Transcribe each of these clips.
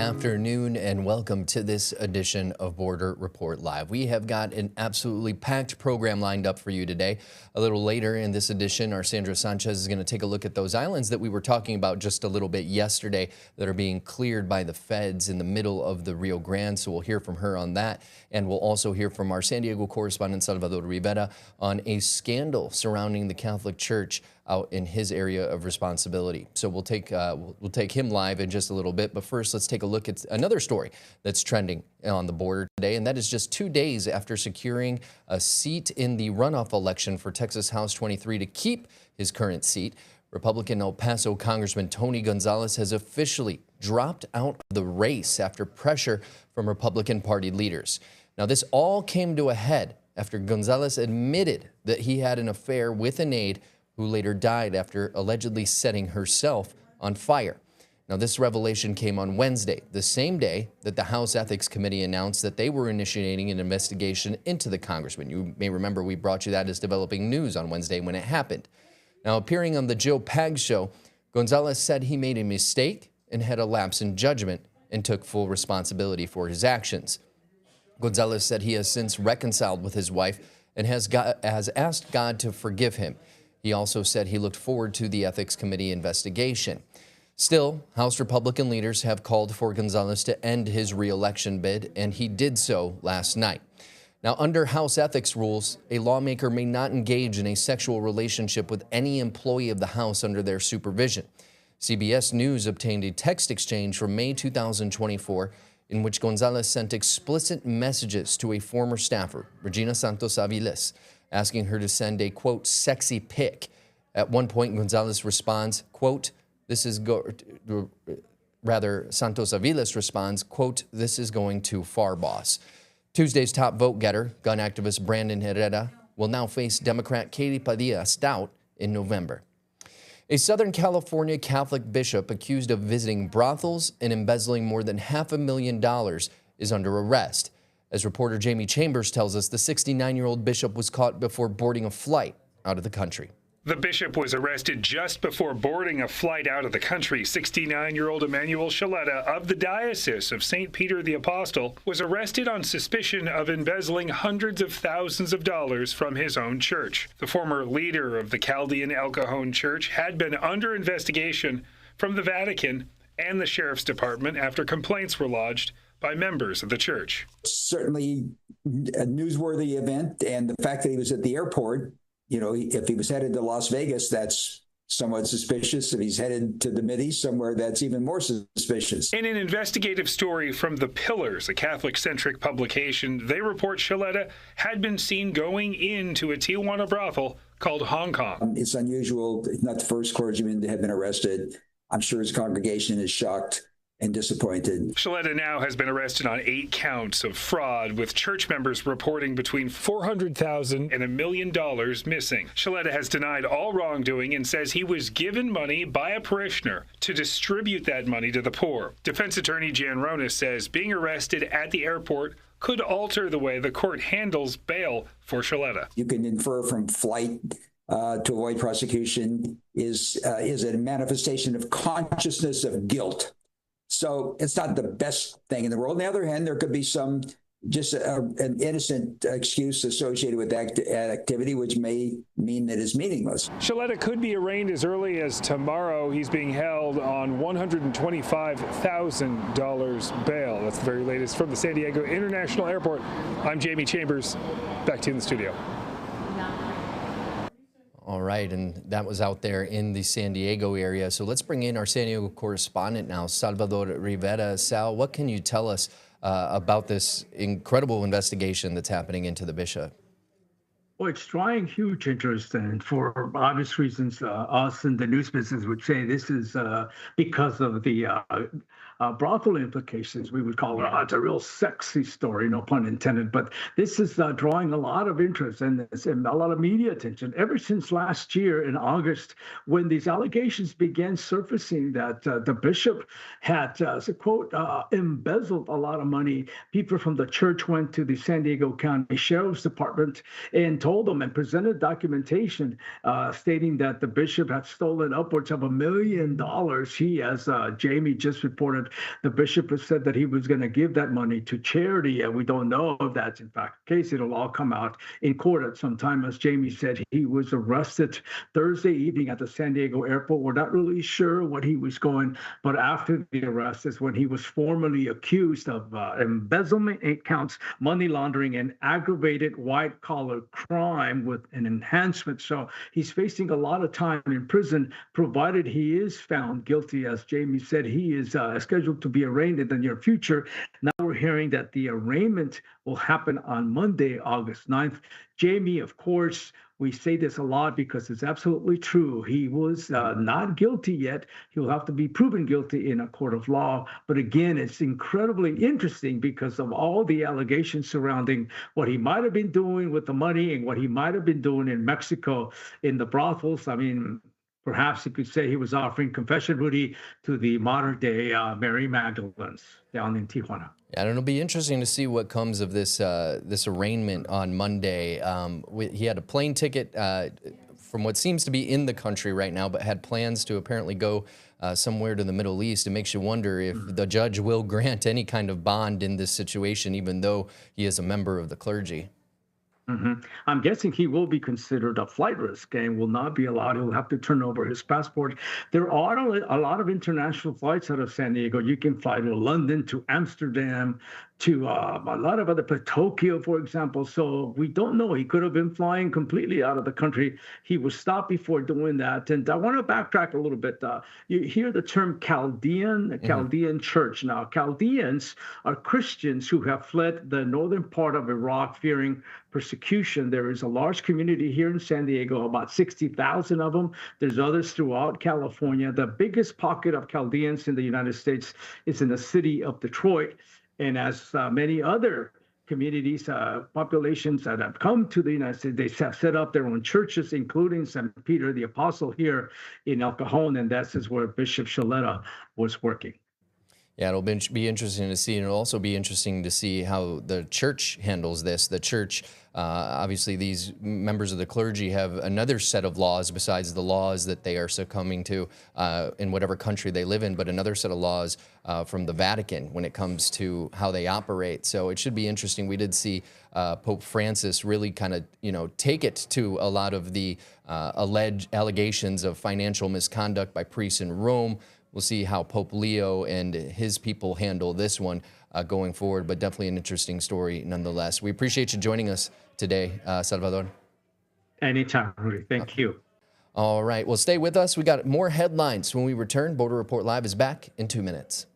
afternoon and welcome to this edition of Border Report Live. We have got an absolutely packed program lined up for you today. A little later in this edition, our Sandra Sanchez is going to take a look at those islands that we were talking about just a little bit yesterday that are being cleared by the feds in the middle of the Rio Grande. So we'll hear from her on that. And we'll also hear from our San Diego correspondent, Salvador Rivera, on a scandal surrounding the Catholic Church out in his area of responsibility. So we'll take him live in just a little bit. But first, let's take a look at another story that's trending on the border today, and that is just 2 days after securing a seat in the runoff election for Texas House 23 to keep his current seat. Republican El Paso Congressman Tony Gonzalez has officially dropped out of the race after pressure from Republican Party leaders. Now, this all came to a head after Gonzalez admitted that he had an affair with an aide who later died after allegedly setting herself on fire. Now, this revelation came on Wednesday, the same day that the House Ethics Committee announced that they were initiating an investigation into the congressman. You may remember we brought you that as developing news on Wednesday when it happened. Now, appearing on the Joe Pags show, Gonzalez said he made a mistake and had a lapse in judgment and took full responsibility for his actions. Gonzalez said he has since reconciled with his wife and has asked God to forgive him. He also said he looked forward to the Ethics Committee investigation. Still, House Republican leaders have called for Gonzalez to end his re-election bid, and he did so last night. Now, under House ethics rules, a lawmaker may not engage in a sexual relationship with any employee of the House under their supervision. CBS News obtained a text exchange from May 2024 in which Gonzalez sent explicit messages to a former staffer, Regina Santos Aviles, asking her to send a, quote, sexy pic. At one point, Gonzalez responds, quote, Santos Aviles responds, quote, "This is going too far, boss." Tuesday's top vote getter, gun activist Brandon Herrera, will now face Democrat Katie Padilla Stout in November. A Southern California Catholic bishop accused of visiting brothels and embezzling more than $500,000 is under arrest. As reporter Jamie Chambers tells us, the 69-year-old bishop was caught before boarding a flight out of the country. The bishop was arrested just before boarding a flight out of the country. 69-year-old Emmanuel Shaleta of the diocese of St. Peter the Apostle was arrested on suspicion of embezzling hundreds of thousands of dollars from his own church. The former leader of the Chaldean El Cajon Church had been under investigation from the Vatican and the Sheriff's Department after complaints were lodged by members of the church. Certainly a newsworthy event, and the fact that he was at the airport, you know, if he was headed to Las Vegas, that's somewhat suspicious. If he's headed to the Mideast somewhere, that's even more suspicious. In an investigative story from The Pillars, a Catholic-centric publication, they report Shaleta had been seen going into a Tijuana brothel called Hong Kong. It's unusual. It's not the first clergyman to have been arrested. I'm sure his congregation is shocked and disappointed. Shaleta now has been arrested on 8 counts of fraud, with church members reporting between $400,000 and $1 million missing. Shaleta has denied all wrongdoing and says he was given money by a parishioner to distribute that money to the poor. Defense attorney Jan Ronas says being arrested at the airport could alter the way the court handles bail for Shaleta. You can infer from flight to avoid prosecution is a manifestation of consciousness of guilt. So it's not the best thing in the world. On the other hand, there could be some just an innocent excuse associated with that activity, which may mean that it's meaningless. Shaleta could be arraigned as early as tomorrow. He's being held on $125,000 bail. That's the very latest from the San Diego International Airport. I'm Jamie Chambers. Back to you in the studio. All right, and that was out there in the San Diego area. So let's bring in our San Diego correspondent now, Salvador Rivera. Sal, what can you tell us about this incredible investigation that's happening into the bishop? Well, it's drawing huge interest, and for obvious reasons, us in the news business would say this is because of the brothel implications, we would call it. It's a real sexy story, no pun intended, but this is drawing a lot of interest and a lot of media attention ever since last year in August, when these allegations began surfacing that the bishop had, as a quote, embezzled a lot of money. People from the church went to the San Diego County Sheriff's Department and told them and presented documentation stating that the bishop had stolen upwards of $1 million. He, as Jamie just reported but the bishop has said that he was going to give that money to charity, and we don't know if that's in fact the case. It'll all come out in court at some time. As Jamie said, he was arrested Thursday evening at the San Diego airport. We're not really sure what he was going, but after the arrest is when he was formally accused of embezzlement, 8 counts, money laundering, and aggravated white-collar crime with an enhancement. So he's facing a lot of time in prison, provided he is found guilty. As Jamie said, he is scheduled to be arraigned in the near future. Now we're hearing that the arraignment will happen on Monday, August 9th. Jamie, of course, we say this a lot because it's absolutely true. He was not guilty yet. He'll have to be proven guilty in a court of law. But again, it's incredibly interesting because of all the allegations surrounding what he might have been doing with the money and what he might have been doing in Mexico in the brothels. I mean, perhaps you could say he was offering confession, Rudy, to the modern day Mary Magdalenes down in Tijuana. Yeah, and it'll be interesting to see what comes of this this arraignment on Monday. He had a plane ticket from what seems to be in the country right now, but had plans to apparently go somewhere to the Middle East. It makes you wonder if the judge will grant any kind of bond in this situation, even though he is a member of the clergy. I'm guessing he will be considered a flight risk and will not be allowed. He'll have to turn over his passport. There are a lot of international flights out of San Diego. You can fly to London, to Amsterdam, to a lot of other, Tokyo, for example. So we don't know. He could have been flying completely out of the country. He was stopped before doing that. And I want to backtrack a little bit. You hear the term Chaldean Church. Now, Chaldeans are Christians who have fled the northern part of Iraq fearing persecution. There is a large community here in San Diego, about 60,000 of them. There's others throughout California. The biggest pocket of Chaldeans in the United States is in the city of Detroit. And as many other communities, populations that have come to the United States, they have set up their own churches, including St. Peter the Apostle here in El Cajon, and that's where Bishop Shaleta was working. Yeah, it'll be interesting to see, and it'll also be interesting to see how the church handles this. The church, obviously, these members of the clergy have another set of laws besides the laws that they are succumbing to in whatever country they live in, but another set of laws from the Vatican when it comes to how they operate. So it should be interesting. We did see Pope Francis really kind of, take it to a lot of the alleged allegations of financial misconduct by priests in Rome. We'll see how Pope Leo and his people handle this one going forward, but definitely an interesting story nonetheless. We appreciate you joining us today, Salvador. Anytime, Rudy. Thank you. All right. Well, stay with us. We got more headlines when we return. Border Report Live is back in 2 minutes.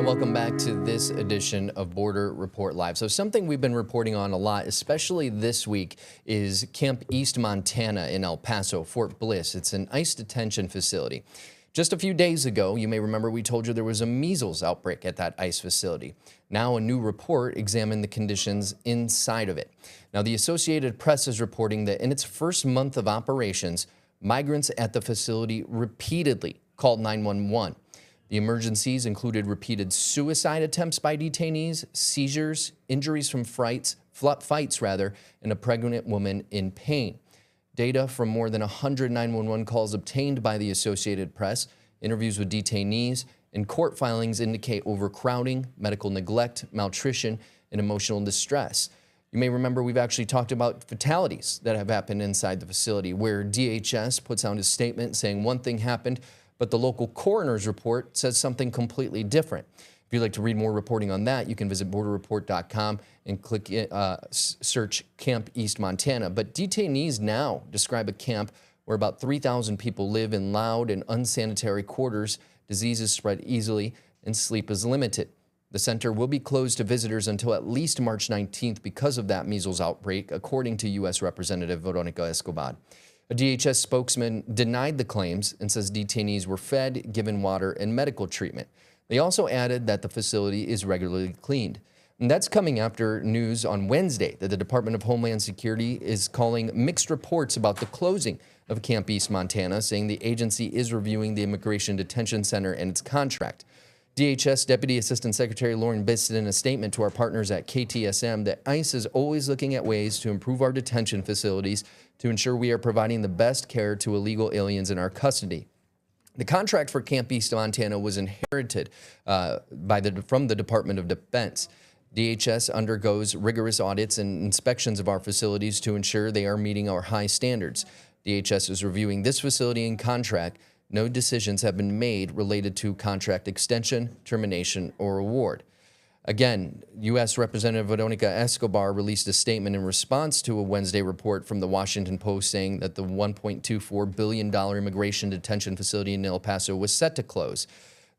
Welcome back to this edition of Border Report Live. So something we've been reporting on a lot, especially this week, is Camp East Montana in El Paso, Fort Bliss. It's an ICE detention facility. Just a few days ago, you may remember we told you there was a measles outbreak at that ICE facility. Now a new report examined the conditions inside of it. Now the Associated Press is reporting that in its first month of operations, migrants at the facility repeatedly called 911. The emergencies included repeated suicide attempts by detainees, seizures, injuries from fights, and a pregnant woman in pain. Data from more than 100 911 calls obtained by the Associated Press, interviews with detainees, and court filings indicate overcrowding, medical neglect, malnutrition, and emotional distress. You may remember we've actually talked about fatalities that have happened inside the facility, where DHS puts out a statement saying one thing happened, but the local coroner's report says something completely different. If you'd like to read more reporting on that, you can visit borderreport.com and click search Camp East Montana. But detainees now describe a camp where about 3,000 people live in loud and unsanitary quarters, diseases spread easily, and sleep is limited. The center will be closed to visitors until at least March 19th because of that measles outbreak, according to U.S. Representative Veronica Escobar. A DHS spokesman denied the claims and says detainees were fed, given water, and medical treatment. They also added that the facility is regularly cleaned. And that's coming after news on Wednesday that the Department of Homeland Security is calling mixed reports about the closing of Camp East Montana, saying the agency is reviewing the Immigration Detention Center and its contract. DHS Deputy Assistant Secretary Lauren Biss said in a statement to our partners at KTSM that ICE is always looking at ways to improve our detention facilities to ensure we are providing the best care to illegal aliens in our custody. The contract for Camp East Montana was inherited from the Department of Defense. DHS undergoes rigorous audits and inspections of our facilities to ensure they are meeting our high standards. DHS is reviewing this facility and contract. No decisions have been made related to contract extension, termination, or award. Again, U.S. Representative Veronica Escobar released a statement in response to a Wednesday report from the Washington Post saying that the $1.24 billion immigration detention facility in El Paso was set to close.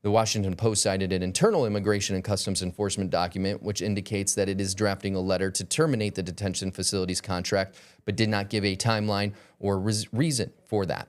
The Washington Post cited an internal Immigration and Customs Enforcement document, which indicates that it is drafting a letter to terminate the detention facility's contract, but did not give a timeline or reason for that.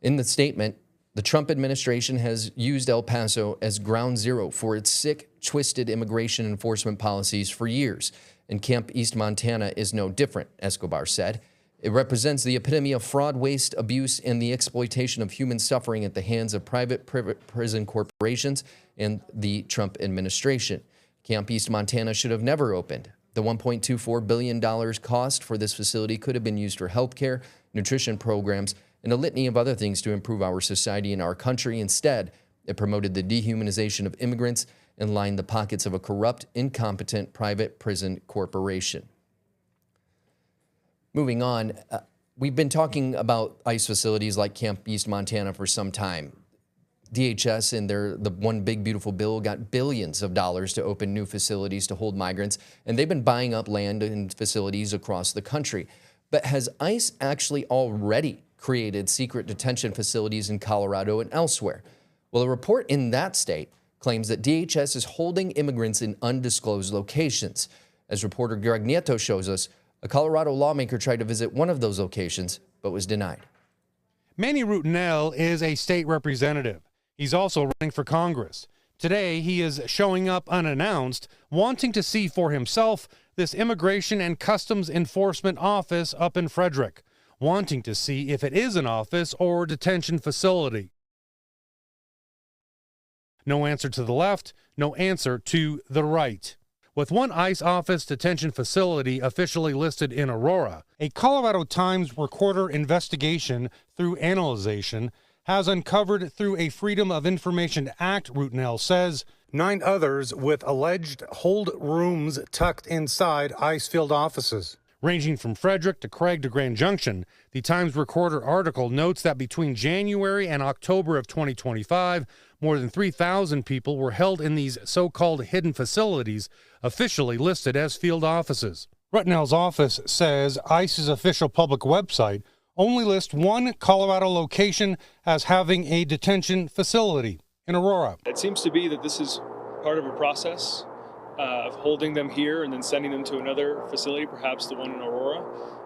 In the statement, the Trump administration has used El Paso as ground zero for its sick, twisted immigration enforcement policies for years, and Camp East Montana is no different, Escobar said. It represents the epitome of fraud, waste, abuse, and the exploitation of human suffering at the hands of private prison corporations and the Trump administration. Camp East Montana should have never opened. The $1.24 billion cost for this facility could have been used for health care, nutrition programs, and a litany of other things to improve our society and our country. Instead, it promoted the dehumanization of immigrants and lined the pockets of a corrupt, incompetent private prison corporation. Moving on, we've been talking about ICE facilities like Camp East Montana for some time. DHS in the One Big Beautiful Bill got billions of dollars to open new facilities to hold migrants, and they've been buying up land and facilities across the country. But has ICE actually already created secret detention facilities in Colorado and elsewhere? Well, a report in that state claims that DHS is holding immigrants in undisclosed locations. As reporter Greg Nieto shows us, a Colorado lawmaker tried to visit one of those locations, but was denied. Manny Rutinel is a state representative. He's also running for Congress. Today, he is showing up unannounced, wanting to see for himself this Immigration and Customs Enforcement office up in Frederick, wanting to see if it is an office or detention facility. No answer to the left, no answer to the right. With one ICE office detention facility officially listed in Aurora, a Colorado Times Recorder investigation through analyzation has uncovered through a Freedom of Information Act, Rutinel says, 9 others with alleged hold rooms tucked inside ICE field offices. Ranging from Frederick to Craig to Grand Junction, the Times Recorder article notes that between January and October of 2025, more than 3,000 people were held in these so-called hidden facilities, officially listed as field offices. Rutinel's office says ICE's official public website only lists one Colorado location as having a detention facility in Aurora. It seems to be that this is part of a process of holding them here and then sending them to another facility, perhaps the one in Aurora,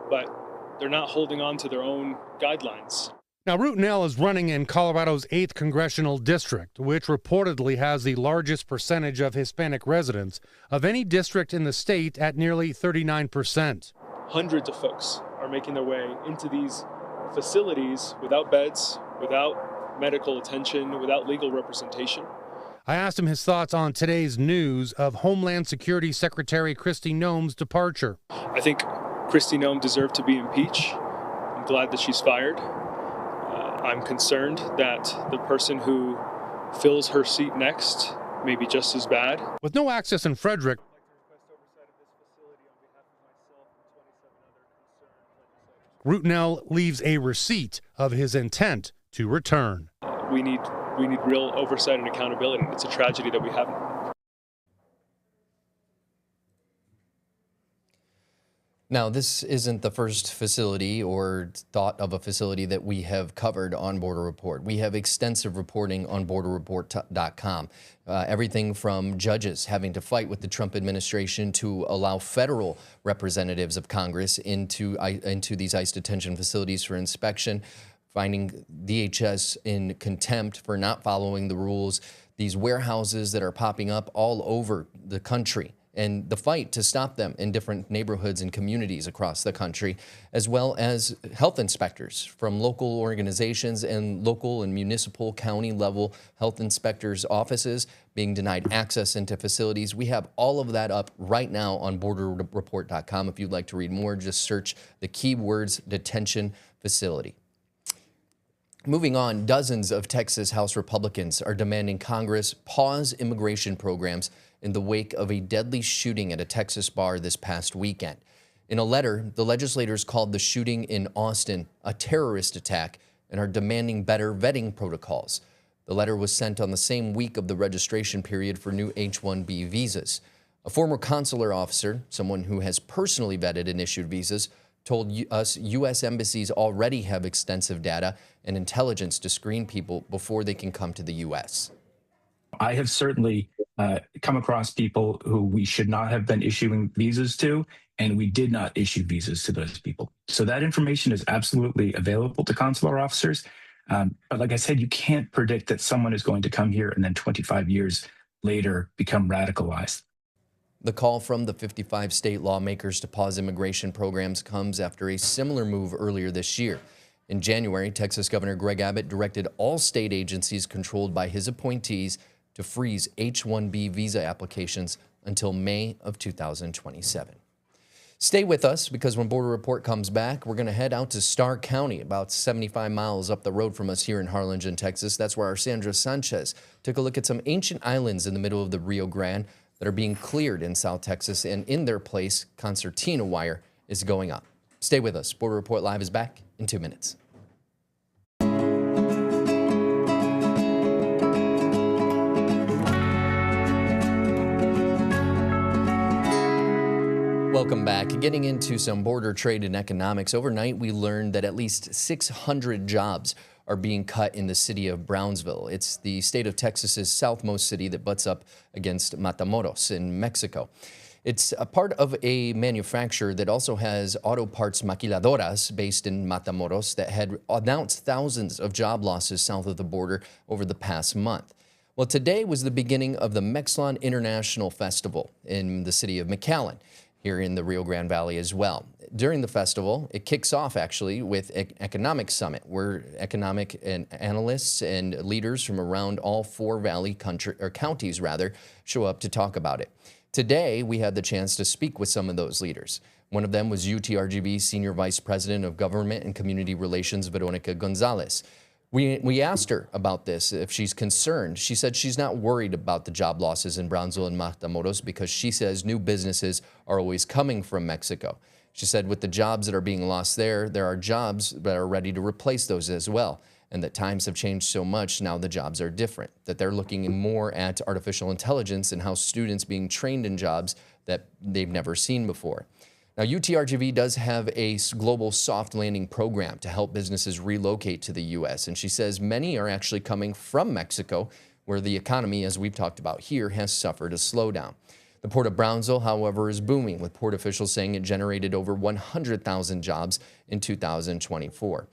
but they're not holding on to their own guidelines. Now, Rutinel is running in Colorado's 8th Congressional District, which reportedly has the largest percentage of Hispanic residents of any district in the state at nearly 39%. Hundreds of folks are making their way into these facilities without beds, without medical attention, without legal representation. I asked him his thoughts on today's news of Homeland Security Secretary Kristi Noem's departure. I think Kristi Noem deserved to be impeached. I'm glad that she's fired. I'm concerned that the person who fills her seat next may be just as bad. With no access in Frederick, Rutinel leaves a receipt of his intent to return. We need real oversight and accountability. It's a tragedy that we haven't. Now, this isn't the first facility or thought of a facility that we have covered on Border Report. We have extensive reporting on borderreport.com. Everything from judges having to fight with the Trump administration to allow federal representatives of Congress into these ICE detention facilities for inspection, finding DHS in contempt for not following the rules, these warehouses that are popping up all over the country and the fight to stop them in different neighborhoods and communities across the country, as well as health inspectors from local organizations and local and municipal county level health inspectors' offices being denied access into facilities. We have all of that up right now on borderreport.com. If you'd like to read more, just search the keywords detention facility. Moving on, dozens of Texas House Republicans are demanding Congress pause immigration programs in the wake of a deadly shooting at a Texas bar this past weekend. In a letter, the legislators called the shooting in Austin a terrorist attack and are demanding better vetting protocols. The letter was sent on the same week of the registration period for new H-1B visas. A former consular officer, someone who has personally vetted and issued visas, told us U.S. embassies already have extensive data and intelligence to screen people before they can come to the U.S. I have certainly come across people who we should not have been issuing visas to, and we did not issue visas to those people. So that information is absolutely available to consular officers. But like I said, you can't predict that someone is going to come here and then 25 years later become radicalized. The call from the 55 state lawmakers to pause immigration programs comes after a similar move earlier this year. In January, Texas Governor Greg Abbott directed all state agencies controlled by his appointees to freeze H-1B visa applications until May of 2027. Stay with us, because when Border Report comes back, we're going to head out to Starr County, about 75 miles up the road from us here in Harlingen, Texas. That's where our Sandra Sanchez took a look at some ancient islands in the middle of the Rio Grande that are being cleared in South Texas, and in their place, concertina wire is going up. Stay with us. Border Report Live is back in 2 minutes. Welcome back. Getting into some border trade and economics. Overnight, we learned that at least 600 jobs are being cut in the city of Brownsville. It's the state of Texas's southmost city that butts up against Matamoros in Mexico. It's a part of a manufacturer that also has auto parts maquiladoras based in Matamoros that had announced thousands of job losses south of the border over the past month. Well, today was the beginning of the Mexlon International Festival in the city of McAllen, here in the Rio Grande Valley as well. During the festival, it kicks off actually with an economic summit where economic and analysts and leaders from around all four valley counties show up to talk about it. Today, we had the chance to speak with some of those leaders. One of them was UTRGV Senior Vice President of Government and Community Relations, Veronica Gonzalez. We asked her about this, if she's concerned. She said she's not worried about the job losses in Brownsville and Matamoros because she says new businesses are always coming from Mexico. She said with the jobs that are being lost there are jobs that are ready to replace those as well, and that times have changed so much now the jobs are different, that they're looking more at artificial intelligence and how students being trained in jobs that they've never seen before. Now, UTRGV does have a global soft landing program to help businesses relocate to the U.S., and she says many are actually coming from Mexico, where the economy, as we've talked about here, has suffered a slowdown. The Port of Brownsville, however, is booming, with port officials saying it generated over 100,000 jobs in 2024.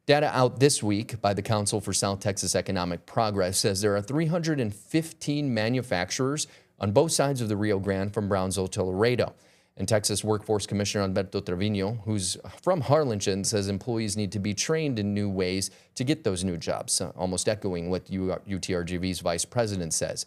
Data out this week by the Council for South Texas Economic Progress says there are 315 manufacturers on both sides of the Rio Grande from Brownsville to Laredo. And Texas Workforce Commissioner Alberto Trevino, who's from Harlingen, says employees need to be trained in new ways to get those new jobs, almost echoing what UTRGV's vice president says.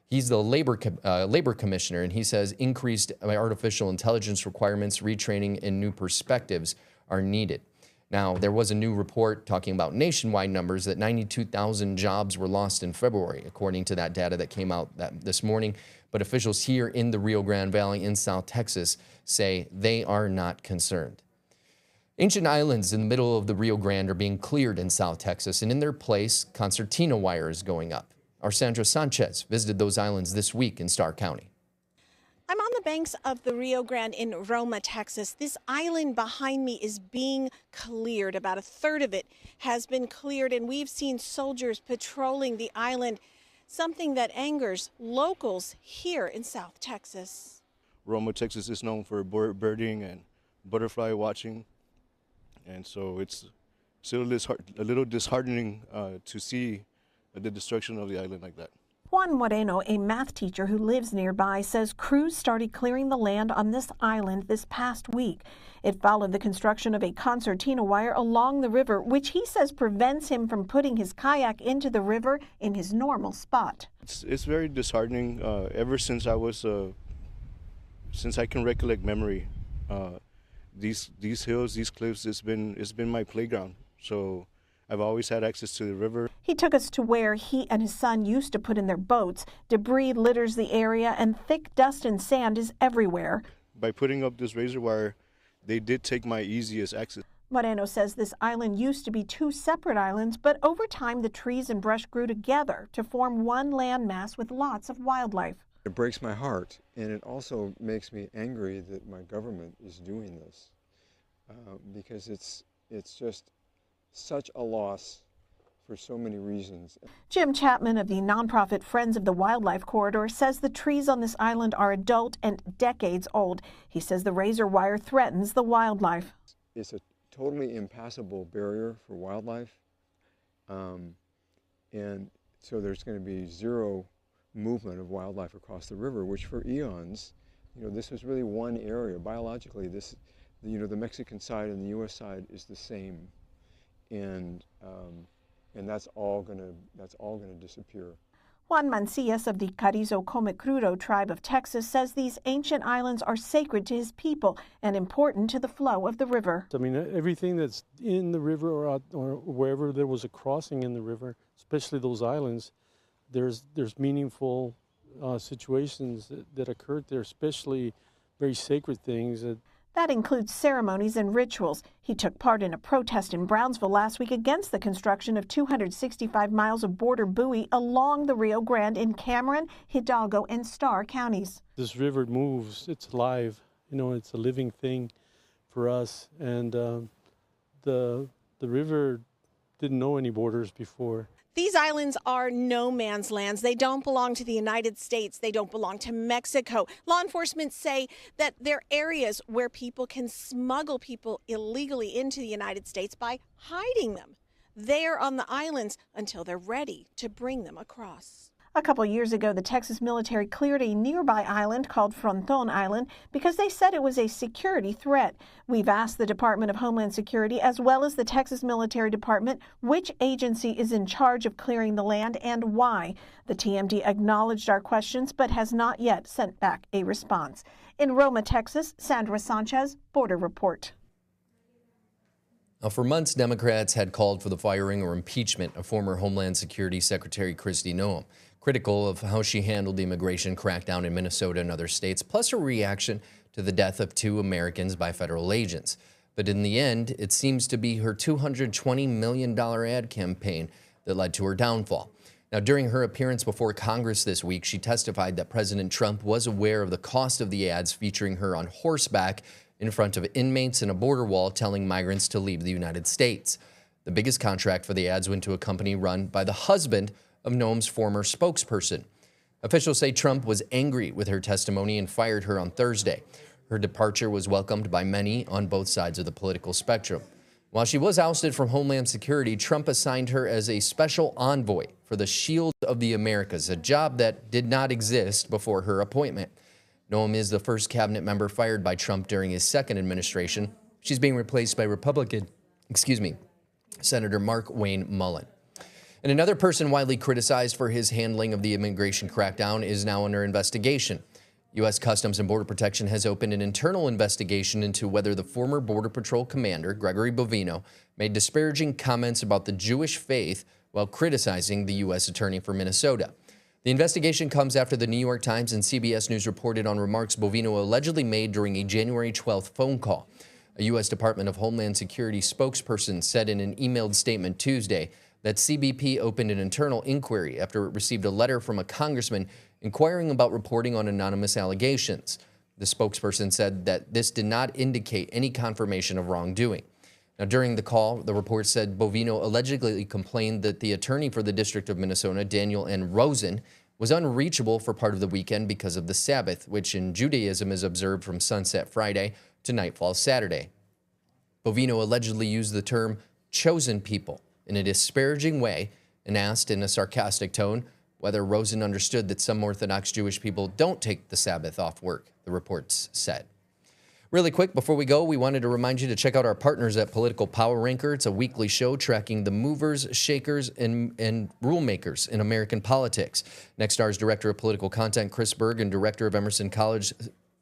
He's the labor commissioner, and he says increased artificial intelligence requirements, retraining, and new perspectives are needed. Now, there was a new report talking about nationwide numbers that 92,000 jobs were lost in February, according to that data that came out this morning. But officials here in the Rio Grande Valley in South Texas say they are not concerned. Ancient islands in the middle of the Rio Grande are being cleared in South Texas, and in their place, concertina wire is going up. Our Sandra Sanchez visited those islands this week in Starr County. I'm on the banks of the Rio Grande in Roma, Texas. This island behind me is being cleared. About a third of it has been cleared, and we've seen soldiers patrolling the island, something that angers locals here in South Texas. Roma, Texas is known for birding and butterfly watching, and so it's still a little disheartening to see the destruction of the island like that. Juan Moreno, a math teacher who lives nearby, says crews started clearing the land on this island this past week. It followed the construction of a concertina wire along the river, which he says prevents him from putting his kayak into the river in his normal spot. It's very disheartening. Ever since since I can recollect memory, these hills, these cliffs, it's been my playground. So I've always had access to the river. He took us to where he and his son used to put in their boats. Debris litters the area and thick dust and sand is everywhere. By putting up this razor wire, they did take my easiest access. Moreno says this island used to be two separate islands, but over time the trees and brush grew together to form one landmass with lots of wildlife. It breaks my heart, and it also makes me angry that my government is doing this, because it's just such a loss for so many reasons. Jim Chapman of the nonprofit Friends of the Wildlife Corridor says the trees on this island are adult and decades old. He says the razor wire threatens the wildlife. It's a totally impassable barrier for wildlife, and so there's going to be zero movement of wildlife across the river, which for eons, this was really one area. Biologically, the Mexican side and the U.S. side is the same. And that's all gonna disappear. Juan Mancillas of the Carrizo Comecrudo tribe of Texas says these ancient islands are sacred to his people and important to the flow of the river. I mean, everything that's in the river or wherever there was a crossing in the river, especially those islands, there's meaningful situations that occurred there, especially very sacred things. That includes ceremonies and rituals. He took part in a protest in Brownsville last week against the construction of 265 miles of border buoy along the Rio Grande in Cameron, Hidalgo, and Starr counties. This river moves. It's alive. It's a living thing for us. And the river didn't know any borders before. These islands are no man's lands. They don't belong to the United States. They don't belong to Mexico. Law enforcement say that they're areas where people can smuggle people illegally into the United States by hiding them there on the islands until they're ready to bring them across. A couple years ago, the Texas military cleared a nearby island called Fronton Island because they said it was a security threat. We've asked the Department of Homeland Security as well as the Texas Military Department which agency is in charge of clearing the land and why. The TMD acknowledged our questions but has not yet sent back a response. In Roma, Texas, Sandra Sanchez, Border Report. Now, for months, Democrats had called for the firing or impeachment of former Homeland Security Secretary Kristi Noem, critical of how she handled the immigration crackdown in Minnesota and other states, plus her reaction to the death of 2 Americans by federal agents. But in the end, it seems to be her $220 million ad campaign that led to her downfall. Now, during her appearance before Congress this week, she testified that President Trump was aware of the cost of the ads featuring her on horseback in front of inmates and a border wall telling migrants to leave the United States. The biggest contract for the ads went to a company run by the husband of Noem's former spokesperson. Officials say Trump was angry with her testimony and fired her on Thursday. Her departure was welcomed by many on both sides of the political spectrum. While she was ousted from Homeland Security, Trump assigned her as a special envoy for the Shield of the Americas, a job that did not exist before her appointment. Noem is the first cabinet member fired by Trump during his second administration. She's being replaced by Senator Mark Wayne Mullen. And another person widely criticized for his handling of the immigration crackdown is now under investigation. U.S. Customs and Border Protection has opened an internal investigation into whether the former Border Patrol commander, Gregory Bovino, made disparaging comments about the Jewish faith while criticizing the U.S. Attorney for Minnesota. The investigation comes after the New York Times and CBS News reported on remarks Bovino allegedly made during a January 12th phone call. A U.S. Department of Homeland Security spokesperson said in an emailed statement Tuesday that CBP opened an internal inquiry after it received a letter from a congressman inquiring about reporting on anonymous allegations. The spokesperson said that this did not indicate any confirmation of wrongdoing. Now, during the call, the report said Bovino allegedly complained that the attorney for the District of Minnesota, Daniel N. Rosen, was unreachable for part of the weekend because of the Sabbath, which in Judaism is observed from sunset Friday to nightfall Saturday. Bovino allegedly used the term chosen people in a disparaging way and asked in a sarcastic tone whether Rosen understood that some Orthodox Jewish people don't take the Sabbath off work, the reports said. Really quick, before we go, we wanted to remind you to check out our partners at Political Power Ranker. It's a weekly show tracking the movers, shakers, and rule makers in American politics. Nextstar's Director of Political Content, Chris Berg, and Director of Emerson College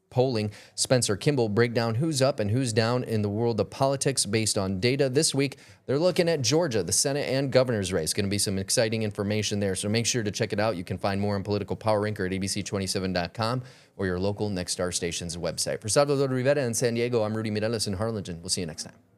Polling, Spencer Kimball, break down who's up and who's down in the world of politics based on data. This week, they're looking at Georgia, the Senate and governor's race. Going to be some exciting information there, so make sure to check it out. You can find more on Political Power Ranker at abc27.com or your local Nextstar station's website. For Salvador Rivera in San Diego, I'm Rudy Mireles in Harlingen. We'll see you next time.